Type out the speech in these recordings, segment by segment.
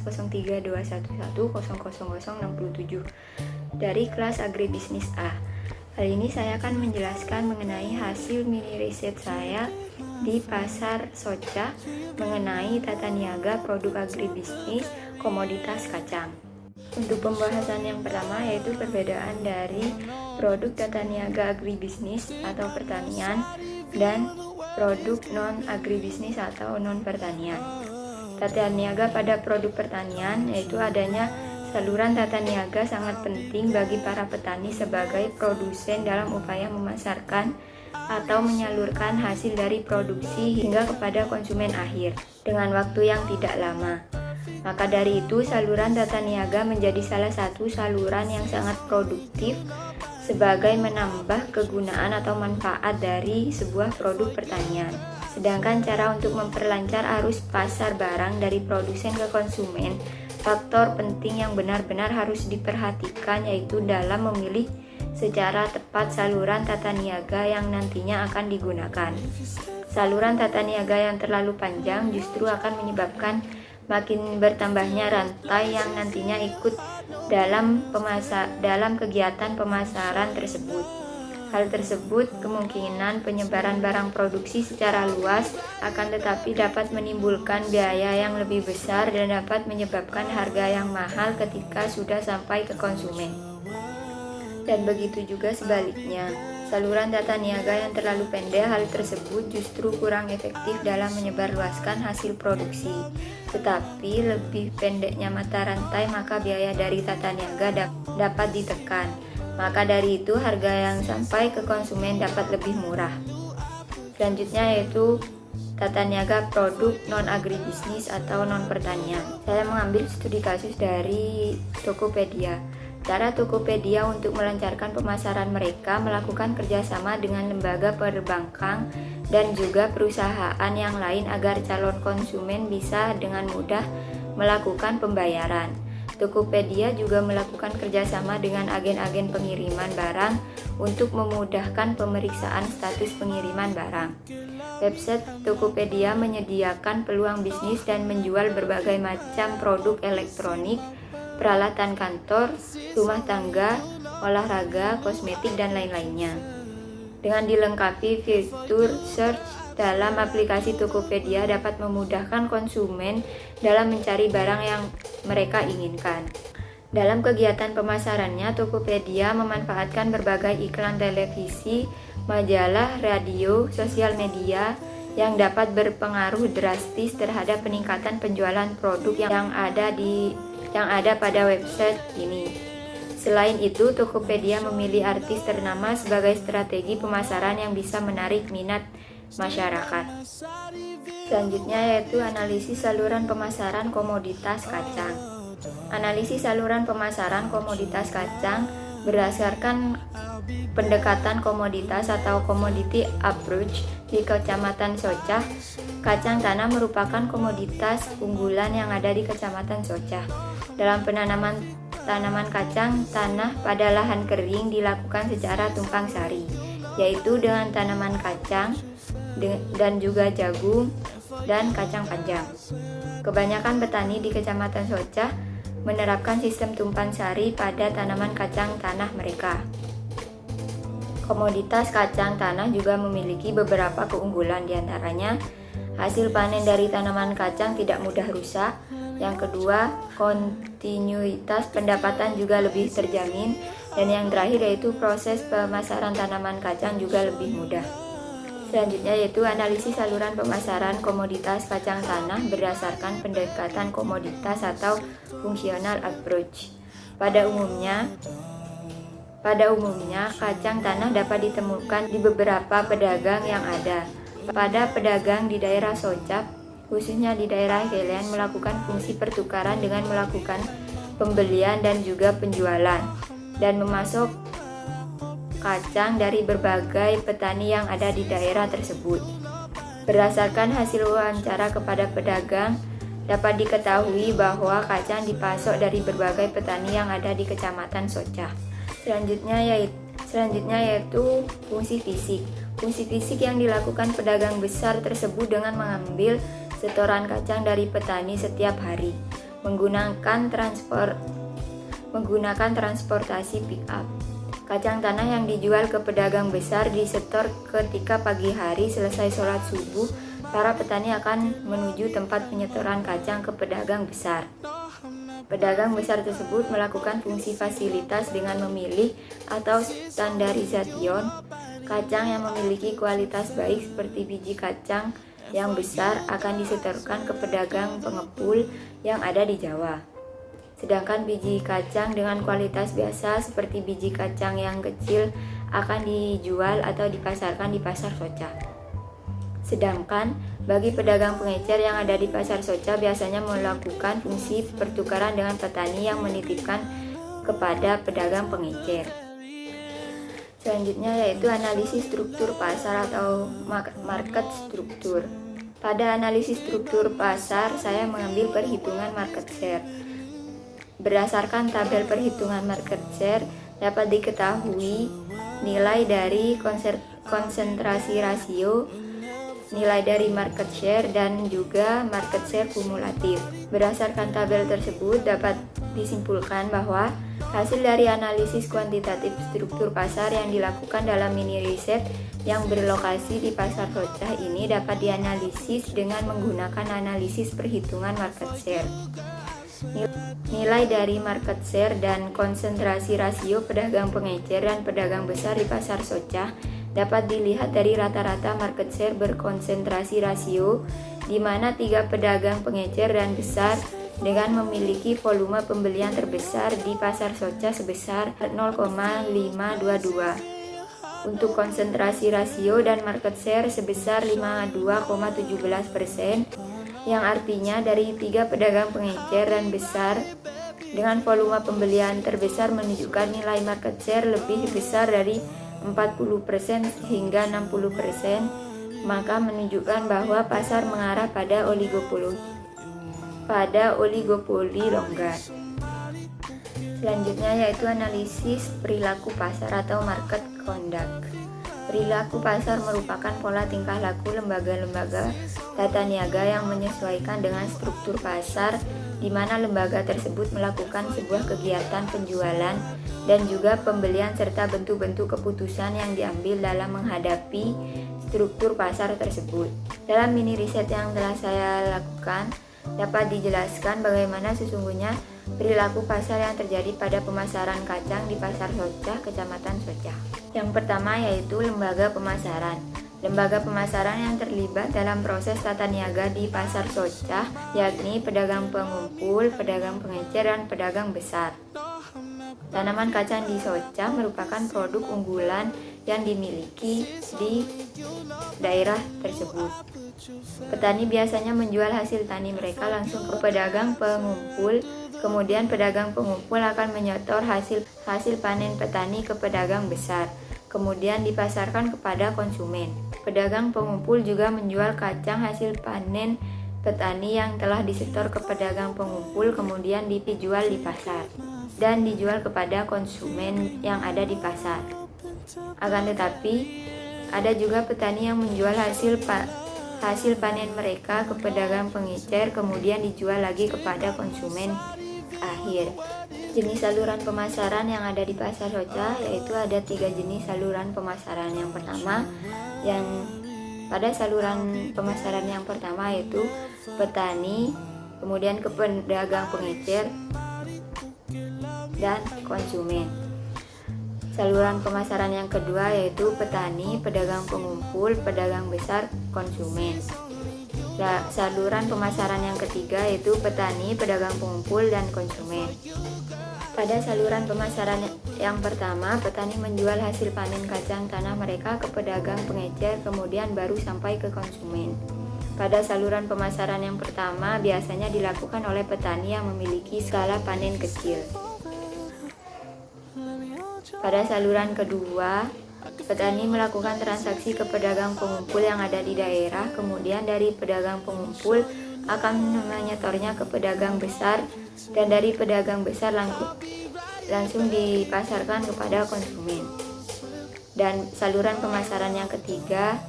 kelas 0321100067 dari kelas Agribisnis A. Kali ini saya akan menjelaskan mengenai hasil mini riset saya di pasar Socha mengenai tata niaga produk agribisnis komoditas kacang. Untuk pembahasan yang pertama yaitu perbedaan dari produk tata niaga agribisnis atau pertanian dan produk non agribisnis atau non pertanian. Tata niaga pada produk pertanian yaitu adanya saluran tata niaga sangat penting bagi para petani sebagai produsen dalam upaya memasarkan atau menyalurkan hasil dari produksi hingga kepada konsumen akhir dengan waktu yang tidak lama. Maka dari itu, saluran tata niaga menjadi salah satu saluran yang sangat produktif sebagai menambah kegunaan atau manfaat dari sebuah produk pertanian. Sedangkan cara untuk memperlancar arus pasar barang dari produsen ke konsumen, faktor penting yang benar-benar harus diperhatikan yaitu dalam memilih secara tepat saluran tata niaga yang nantinya akan digunakan. Saluran tata niaga yang terlalu panjang justru akan menyebabkan makin bertambahnya rantai yang nantinya ikut dalam kegiatan pemasaran tersebut. Hal tersebut kemungkinan penyebaran barang produksi secara luas akan tetapi dapat menimbulkan biaya yang lebih besar dan dapat menyebabkan harga yang mahal ketika sudah sampai ke konsumen. Dan begitu juga sebaliknya, saluran tata niaga yang terlalu pendek, hal tersebut justru kurang efektif dalam menyebarluaskan hasil produksi. Tetapi lebih pendeknya mata rantai, maka biaya dari tata niaga dapat ditekan. Maka dari itu harga yang sampai ke konsumen dapat lebih murah. Selanjutnya yaitu tata niaga produk non agribisnis atau non pertanian. Saya mengambil studi kasus dari Tokopedia. Cara Tokopedia untuk melancarkan pemasaran mereka melakukan kerjasama dengan lembaga perbankan dan juga perusahaan yang lain agar calon konsumen bisa dengan mudah melakukan pembayaran. Tokopedia juga melakukan kerjasama dengan agen-agen pengiriman barang untuk memudahkan pemeriksaan status pengiriman barang. Website Tokopedia menyediakan peluang bisnis dan menjual berbagai macam produk elektronik, peralatan kantor, rumah tangga, olahraga, kosmetik, dan lain-lainnya. Dengan dilengkapi fitur search dalam aplikasi Tokopedia dapat memudahkan konsumen dalam mencari barang yang mereka inginkan. Dalam kegiatan pemasarannya, Tokopedia memanfaatkan berbagai iklan televisi, majalah, radio, sosial media yang dapat berpengaruh drastis terhadap peningkatan penjualan produk yang ada pada website ini. Selain itu, Tokopedia memilih artis ternama sebagai strategi pemasaran yang bisa menarik minat masyarakat. Selanjutnya yaitu analisis saluran pemasaran komoditas kacang. Analisis saluran pemasaran komoditas kacang berdasarkan pendekatan komoditas atau commodity approach di Kecamatan Socha. Kacang tanah merupakan komoditas unggulan yang ada di Kecamatan Socha. Dalam tanaman kacang tanah pada lahan kering dilakukan secara tumpang sari, yaitu dengan tanaman kacang dan juga jagung dan kacang panjang. Kebanyakan petani di Kecamatan Socha menerapkan sistem tumpang sari pada tanaman kacang tanah mereka. Komoditas kacang tanah juga memiliki beberapa keunggulan, diantaranya hasil panen dari tanaman kacang tidak mudah rusak. Yang kedua, kontinuitas pendapatan juga lebih terjamin. Dan yang terakhir yaitu proses pemasaran tanaman kacang juga lebih mudah. Selanjutnya yaitu analisis saluran pemasaran komoditas kacang tanah berdasarkan pendekatan komoditas atau functional approach. Pada umumnya kacang tanah dapat ditemukan di beberapa pedagang yang ada. Pada pedagang di daerah Socha, khususnya di daerah Helen, melakukan fungsi pertukaran dengan melakukan pembelian dan juga penjualan dan memasok kacang dari berbagai petani yang ada di daerah tersebut. Berdasarkan hasil wawancara kepada pedagang, dapat diketahui bahwa kacang dipasok dari berbagai petani yang ada di Kecamatan Socha. Selanjutnya yaitu fungsi fisik. Fungsi fisik yang dilakukan pedagang besar tersebut dengan mengambil setoran kacang dari petani setiap hari. menggunakan transportasi pick up. Kacang tanah yang dijual ke pedagang besar disetor ketika pagi hari selesai sholat subuh. Para petani akan menuju tempat penyetoran kacang ke pedagang besar. Pedagang besar tersebut melakukan fungsi fasilitas dengan memilih atau standarisation kacang yang memiliki kualitas baik seperti biji kacang yang besar akan disetorkan ke pedagang pengepul yang ada di Jawa. Sedangkan biji kacang dengan kualitas biasa seperti biji kacang yang kecil akan dijual atau dipasarkan di pasar Soca. Sedangkan bagi pedagang pengecer yang ada di pasar Soca biasanya melakukan fungsi pertukaran dengan petani yang menitipkan kepada pedagang pengecer. Selanjutnya yaitu analisis struktur pasar atau market struktur. Pada analisis struktur pasar, saya mengambil perhitungan market share. Berdasarkan tabel perhitungan market share, dapat diketahui nilai dari konsentrasi rasio, nilai dari market share, dan juga market share kumulatif. Berdasarkan tabel tersebut, dapat disimpulkan bahwa hasil dari analisis kuantitatif struktur pasar yang dilakukan dalam mini riset yang berlokasi di pasar Soca ini dapat dianalisis dengan menggunakan analisis perhitungan market share. Nilai dari market share dan konsentrasi rasio pedagang pengecer dan pedagang besar di pasar Soca dapat dilihat dari rata-rata market share berkonsentrasi rasio, di mana 3 pedagang pengecer dan besar dengan memiliki volume pembelian terbesar di pasar Soca sebesar 0,522. Untuk konsentrasi rasio dan market share sebesar 52,17%, yang artinya dari 3 pedagang pengecer dan besar dengan volume pembelian terbesar menunjukkan nilai market share lebih besar dari 40% hingga 60%, maka menunjukkan bahwa pasar mengarah pada oligopoli longgar. Selanjutnya yaitu analisis perilaku pasar atau market conduct. Perilaku pasar merupakan pola tingkah laku lembaga-lembaga tata niaga yang menyesuaikan dengan struktur pasar, di mana lembaga tersebut melakukan sebuah kegiatan penjualan dan juga pembelian serta bentuk-bentuk keputusan yang diambil dalam menghadapi struktur pasar tersebut. Dalam mini riset yang telah saya lakukan, dapat dijelaskan bagaimana sesungguhnya perilaku pasar yang terjadi pada pemasaran kacang di pasar Soca, Kecamatan Soca. Yang pertama yaitu lembaga pemasaran. Lembaga pemasaran yang terlibat dalam proses tata niaga di pasar Soca yakni pedagang pengumpul, pedagang pengecer, dan pedagang besar. Tanaman kacang di Soca merupakan produk unggulan yang dimiliki di daerah tersebut. Petani biasanya menjual hasil tani mereka langsung ke pedagang pengumpul, kemudian pedagang pengumpul akan menyetor hasil panen petani ke pedagang besar, kemudian dipasarkan kepada konsumen. Pedagang pengumpul juga menjual kacang hasil panen petani yang telah disetor ke pedagang pengumpul, kemudian dijual di pasar dan dijual kepada konsumen yang ada di pasar. Akan tetapi, ada juga petani yang menjual hasil panen mereka ke pedagang pengecer, kemudian dijual lagi kepada konsumen akhir. Jenis saluran pemasaran yang ada di pasar Soca yaitu ada 3 jenis saluran pemasaran. Yang pertama, pada saluran pemasaran yang pertama yaitu petani, kemudian ke pedagang pengecer, dan konsumen. Saluran pemasaran yang kedua yaitu petani, pedagang pengumpul, pedagang besar, konsumen. Saluran pemasaran yang ketiga yaitu petani, pedagang pengumpul, dan konsumen. Pada saluran pemasaran yang pertama, petani menjual hasil panen kacang tanah mereka ke pedagang pengecer, kemudian baru sampai ke konsumen. Pada saluran pemasaran yang pertama biasanya dilakukan oleh petani yang memiliki skala panen kecil. Pada saluran kedua, petani melakukan transaksi ke pedagang pengumpul yang ada di daerah, kemudian dari pedagang pengumpul akan menyetornya ke pedagang besar, dan dari pedagang besar langsung dipasarkan kepada konsumen. Dan saluran pemasaran yang ketiga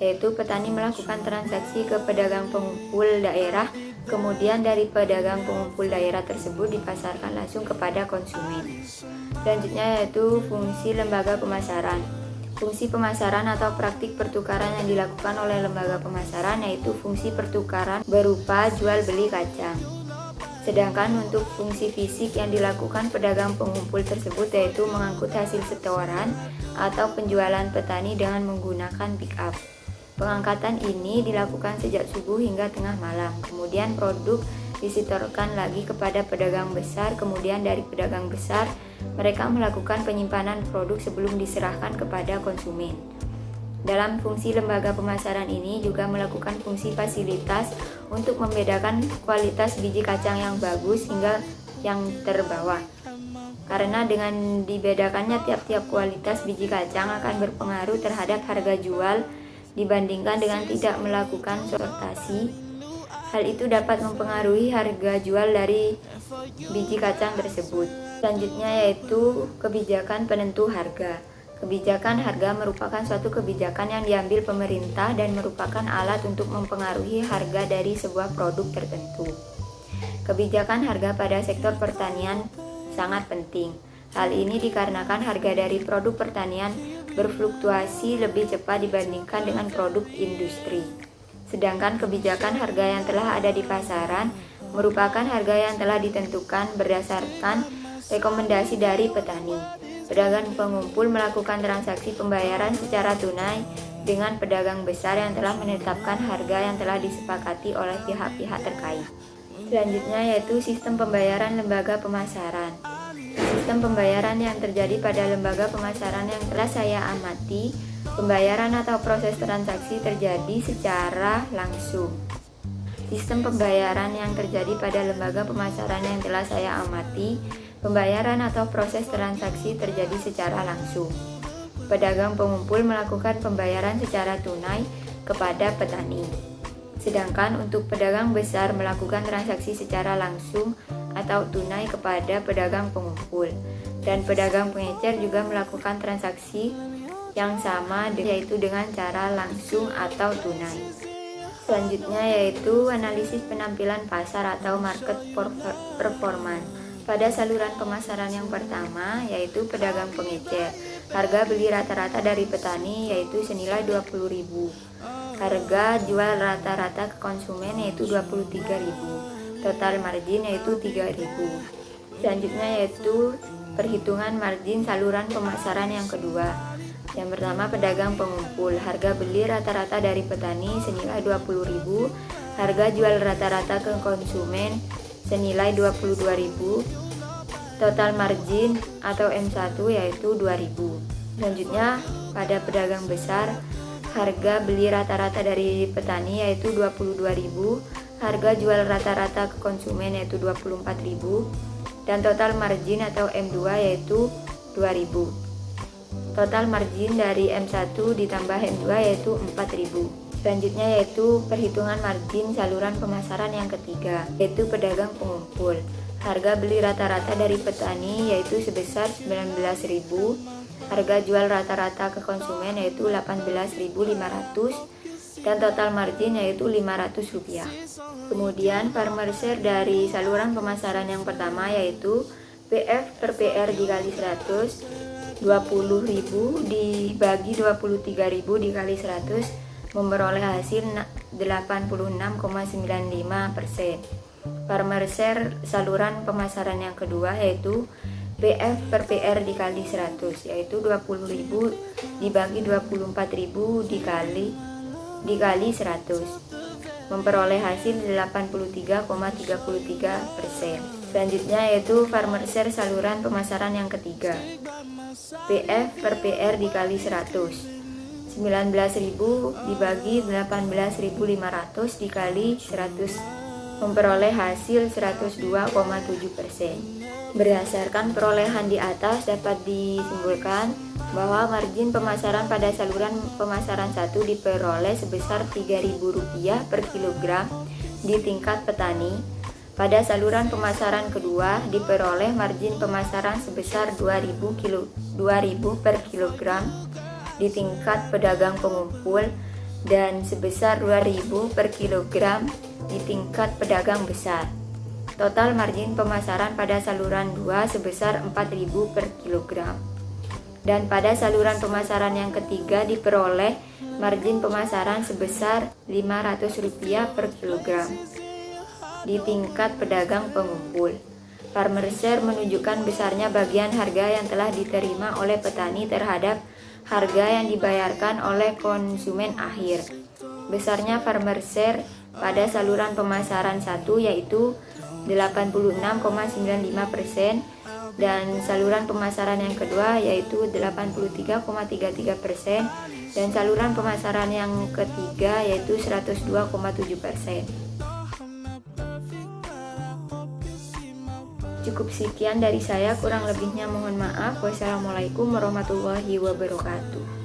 yaitu petani melakukan transaksi ke pedagang pengumpul daerah, Kemudian dari pedagang pengumpul daerah tersebut dipasarkan langsung kepada konsumen. Selanjutnya yaitu fungsi lembaga pemasaran. Fungsi pemasaran atau praktik pertukaran yang dilakukan oleh lembaga pemasaran yaitu fungsi pertukaran berupa jual beli kacang. Sedangkan untuk fungsi fisik yang dilakukan pedagang pengumpul tersebut yaitu mengangkut hasil setoran atau penjualan petani dengan menggunakan pick up. Pengangkatan ini dilakukan sejak subuh hingga tengah malam. Kemudian produk disetorkan lagi kepada pedagang besar. Kemudian dari pedagang besar mereka melakukan penyimpanan produk sebelum diserahkan kepada konsumen. Dalam fungsi lembaga pemasaran ini juga melakukan fungsi fasilitas untuk membedakan kualitas biji kacang yang bagus hingga yang terbawah. Karena dengan dibedakannya tiap-tiap kualitas biji kacang akan berpengaruh terhadap harga jual dibandingkan dengan tidak melakukan sortasi. Hal itu dapat mempengaruhi harga jual dari biji kacang tersebut. Selanjutnya yaitu kebijakan penentu harga. Kebijakan harga merupakan suatu kebijakan yang diambil pemerintah dan merupakan alat untuk mempengaruhi harga dari sebuah produk tertentu. Kebijakan harga pada sektor pertanian sangat penting. Hal ini dikarenakan harga dari produk pertanian berfluktuasi lebih cepat dibandingkan dengan produk industri. Sedangkan kebijakan harga yang telah ada di pasaran merupakan harga yang telah ditentukan berdasarkan rekomendasi dari petani. Pedagang pengumpul melakukan transaksi pembayaran secara tunai dengan pedagang besar yang telah menetapkan harga yang telah disepakati oleh pihak-pihak terkait. Selanjutnya yaitu sistem pembayaran lembaga pemasaran. Sistem pembayaran yang terjadi pada lembaga pemasaran yang telah saya amati, pembayaran atau proses transaksi terjadi secara langsung. Sistem pembayaran yang terjadi pada lembaga pemasaran yang telah saya amati, pembayaran atau proses transaksi terjadi secara langsung. Pedagang pengumpul melakukan pembayaran secara tunai kepada petani. Sedangkan untuk pedagang besar melakukan transaksi secara langsung atau tunai kepada pedagang pengumpul, dan pedagang pengecer juga melakukan transaksi yang sama yaitu dengan cara langsung atau tunai. Selanjutnya yaitu analisis penampilan pasar atau market performance. Pada saluran pemasaran yang pertama yaitu pedagang pengecer, harga beli rata-rata dari petani yaitu senilai 20.000. Harga jual rata-rata ke konsumen yaitu 23.000. Total margin yaitu 3.000. Selanjutnya yaitu perhitungan margin saluran pemasaran yang kedua. Yang pertama pedagang pengumpul, harga beli rata-rata dari petani senilai 20.000, harga jual rata-rata ke konsumen senilai 22.000. Total margin atau M1 yaitu 2.000. Selanjutnya pada pedagang besar, harga beli rata-rata dari petani yaitu 22.000, harga jual rata-rata ke konsumen yaitu 24.000, dan total margin atau M2 yaitu 2.000. Total margin dari M1 ditambah M2 yaitu 4.000. Selanjutnya yaitu perhitungan margin saluran pemasaran yang ketiga, yaitu pedagang pengumpul. Harga beli rata-rata dari petani yaitu sebesar 19.000, harga jual rata-rata ke konsumen yaitu 18.500, dan total margin yaitu Rp500. Kemudian farmer share dari saluran pemasaran yang pertama yaitu PF per PR dikali 100, 20.000 dibagi 23.000 dikali 100 memperoleh hasil 86,95%. Farmer share saluran pemasaran yang kedua yaitu PF per PR dikali 100 yaitu 20.000 dibagi 24.000 dikali 100 memperoleh hasil 83,33%. Selanjutnya yaitu farmer share saluran pemasaran yang ketiga, PF per PR dikali 100, 19.000 dibagi 18.500 dikali 100 memperoleh hasil 102,7%. Berdasarkan perolehan di atas dapat disimpulkan bahwa margin pemasaran pada saluran pemasaran 1 diperoleh sebesar Rp3.000 per kilogram di tingkat petani. Pada saluran pemasaran kedua diperoleh margin pemasaran sebesar Rp2.000 per kilogram di tingkat pedagang pengumpul, dan sebesar 2.000 per kilogram di tingkat pedagang besar. Total margin pemasaran pada saluran 2 sebesar 4.000 per kilogram. Dan pada saluran pemasaran yang ketiga diperoleh margin pemasaran sebesar Rp500 per kilogram di tingkat pedagang pengumpul. Farmer Share menunjukkan besarnya bagian harga yang telah diterima oleh petani terhadap harga yang dibayarkan oleh konsumen akhir. Besarnya Farmer Share pada saluran pemasaran 1 yaitu 86,95% dan saluran pemasaran yang kedua yaitu 83,33% dan saluran pemasaran yang ketiga yaitu 102,7%. Cukup sekian dari saya, kurang lebihnya mohon maaf. Wassalamualaikum warahmatullahi wabarakatuh.